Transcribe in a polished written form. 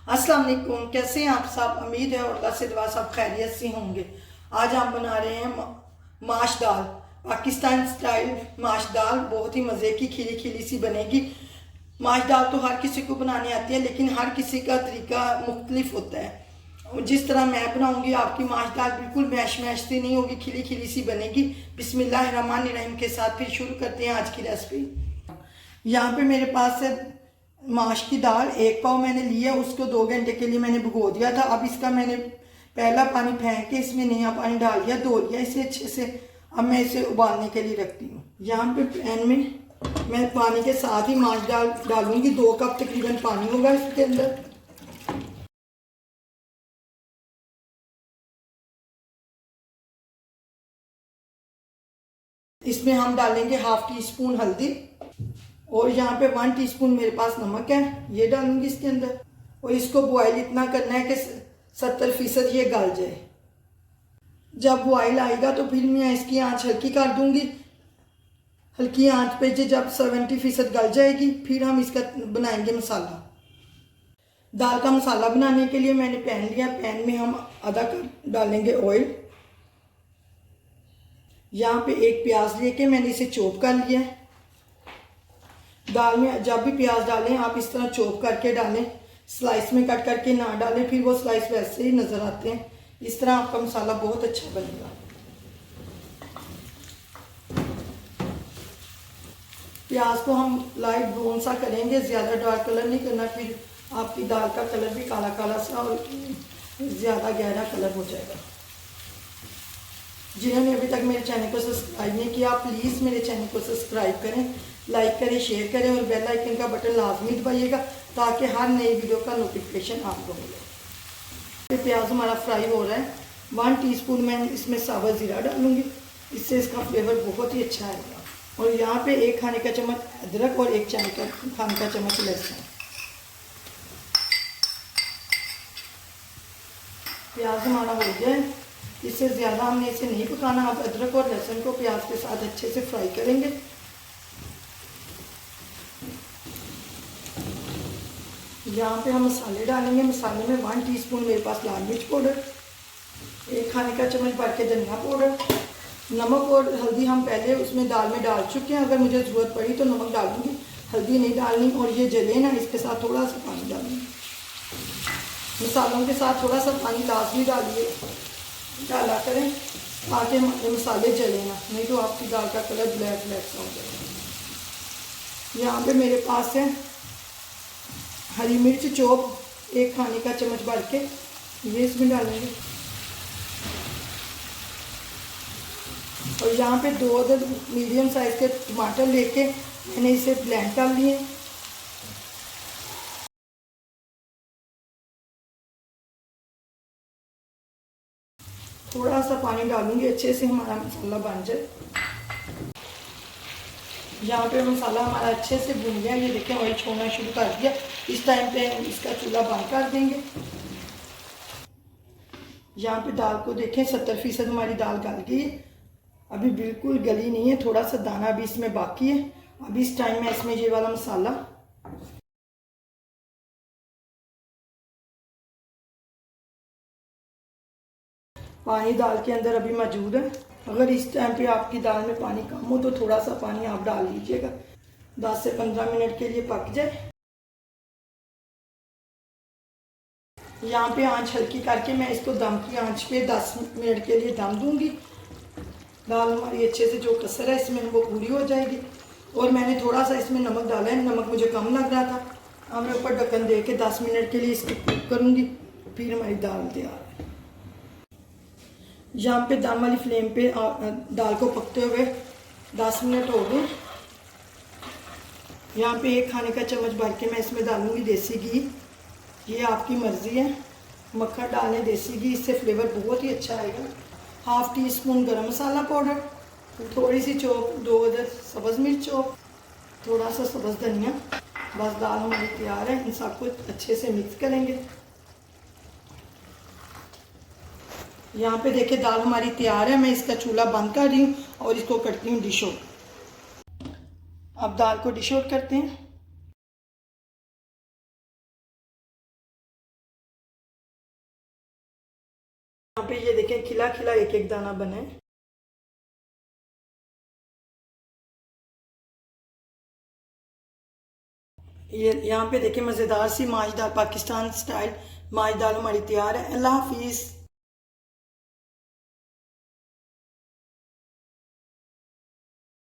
अस्सलाम वालेकुम, कैसे हैं आप सब। उम्मीद है और अल्लाह से दुआ सब खैरियत से होंगे। आज हम बना रहे हैं माश दाल, पाकिस्तान स्टाइल माश दाल। बहुत ही मज़े की खिली खिली सी बनेगी। माश दाल तो हर किसी को बनानी आती है, लेकिन हर किसी का तरीका मुख्तलिफ होता है। जिस तरह मैं बनाऊंगी आपकी माश दाल बिल्कुल मैश मैश सी नहीं होगी, खिली खिली सी बनेगी। बिस्मिल्लाहिर्रहमानिर्रहीम के साथ फिर शुरू करते हैं आज की रेसिपी। यहाँ पे मेरे पास है माश की दाल, 1 पाव मैंने लिया, उसको 2 घंटे के लिए मैंने भिगो दिया था। अब इसका मैंने पहला पानी फेंक के इसमें नया पानी डाल दिया, धो लिया इसे अच्छे से। अब मैं इसे उबालने के लिए रखती हूँ। यहाँ पे पैन में मैं पानी के साथ ही माश दाल डालूंगी। 2 कप तकरीबन पानी होगा इसके अंदर। इसमें हम डालेंगे 1/2 टीस्पून हल्दी, और यहाँ पे 1 टीस्पून मेरे पास नमक है, ये डालूंगी इसके अंदर। और इसको बॉयल इतना करना है कि 70% ये गल जाए। जब बॉयल आएगा तो फिर मैं इसकी आंच हल्की कर दूंगी। हल्की आंच पे जब 70% गल जाएगी फिर हम इसका बनाएंगे मसाला। दाल का मसाला बनाने के लिए मैंने पैन लिया। पैन में हम आधा कप डालेंगे ऑयल। यहाँ पे 1 प्याज लेके मैंने इसे चॉप कर लिया है। दाल में जब भी प्याज डालें आप इस तरह चॉप करके डालें, स्लाइस में कट करके ना डालें, फिर वो स्लाइस वैसे ही नज़र आते हैं। इस तरह आपका मसाला बहुत अच्छा बनेगा। प्याज को हम लाइट ब्राउन सा करेंगे, ज़्यादा डार्क कलर नहीं करना, फिर आपकी दाल का कलर भी काला काला सा और ज़्यादा गहरा कलर हो जाएगा। जिन्होंने अभी तक मेरे चैनल को सब्सक्राइब नहीं किया, प्लीज़ मेरे चैनल को सब्सक्राइब करें, लाइक करें, शेयर करें और बेल आइकन का बटन लाजमी दबाइएगा ताकि हर नई वीडियो का नोटिफिकेशन आपको मिले। प्याज हमारा फ्राई हो रहा है। 1 टीस्पून मैं इसमें साबुत ज़ीरा डालूंगी, इससे इसका फ्लेवर बहुत ही अच्छा आएगा। और यहाँ पे 1 खाने का चम्मच अदरक और 1 खाने का चम्मच लहसुन। प्याज हमारा हो गया है, इससे ज़्यादा हमने इसे नहीं पकाना। अब अदरक और लहसुन को प्याज के साथ अच्छे से फ्राई करेंगे। यहाँ पे हम मसाले डालेंगे। मसाले में 1 टीस्पून मेरे पास लाल मिर्च पाउडर, 1 खाने का चम्मच भर के धनिया पाउडर। नमक और हल्दी हम पहले उसमें दाल में डाल चुके हैं, अगर मुझे ज़रूरत पड़ी तो नमक डालूंगी, हल्दी नहीं डालनी। और ये जले ना, इसके साथ थोड़ा सा पानी डालूंगी। मसालों के साथ थोड़ा सा पानी लाजमी डाला करें ताकि मसाले जले ना, नहीं तो आपकी दाल का कलर ब्लैक ब्लैक सा हो जाएगा। यहाँ पे मेरे पास है हरी मिर्च चॉप, 1 खाने का चम्मच भर के, ये इसमें डालेंगे। और यहाँ पे 2 मीडियम साइज़ के टमाटर लेके मैंने इसे ब्लेंड कर लिए। थोड़ा सा पानी डालूंगी अच्छे से हमारा मसाला बन जाए। यहाँ पे मसाला हमारा अच्छे से भुन गया, ये देखें ऑयल छोड़ना शुरू कर दिया। इस टाइम पे हम इसका चूल्हा बंद कर देंगे। यहाँ पे दाल को देखें 70% हमारी दाल गल गई है, अभी बिल्कुल गली नहीं है, थोड़ा सा दाना भी इसमें बाकी है। अभी इस टाइम में इसमें ये वाला मसाला, पानी दाल के अंदर अभी मौजूद है। अगर इस टाइम पे आपकी दाल में पानी कम हो तो थोड़ा सा पानी आप डाल लीजिएगा। 10 से 15 मिनट के लिए पक जाए। यहाँ पे आंच हल्की करके मैं इसको दम की आंच पे 10 मिनट के लिए दम दूंगी। दाल हमारी अच्छे से जो कसर है इसमें वो पूरी हो जाएगी। और मैंने थोड़ा सा इसमें नमक डाला है, नमक मुझे कम लग रहा था। अब मैं ऊपर ढक्कन दे के 10 मिनट के लिए इसको कुक करूँगी, फिर हमारी दाल तैयार है। यहाँ पे दम वाली फ्लेम पे दाल को पकते हुए 10 मिनट हो गए। यहाँ पे 1 खाने का चम्मच भर के मैं इसमें डालूंगी देसी घी, ये आपकी मर्ज़ी है। मक्खन डालें देसी घी, इससे फ्लेवर बहुत ही अच्छा आएगा। 1/2 टीस्पून गरम मसाला पाउडर, थोड़ी सी चॉप 2 अदर सब्ज़ मिर्च चॉप, थोड़ा सा सब्ज़ धनिया। बस दाल हमारी तैयार है। इन सबको अच्छे से मिक्स करेंगे। यहाँ पे देखिए दाल हमारी तैयार है। मैं इसका चूल्हा बंद कर रही हूँ और इसको करती हूँ डिश आउट। अब दाल को डिश आउट करते हैं। पे ये देखें खिला खिला एक एक दाना बने। ये यहाँ पे देखें मज़ेदार सी माश दाल, पाकिस्तान स्टाइल माश दाल हमारी तैयार है। अल्लाह हाफिज़।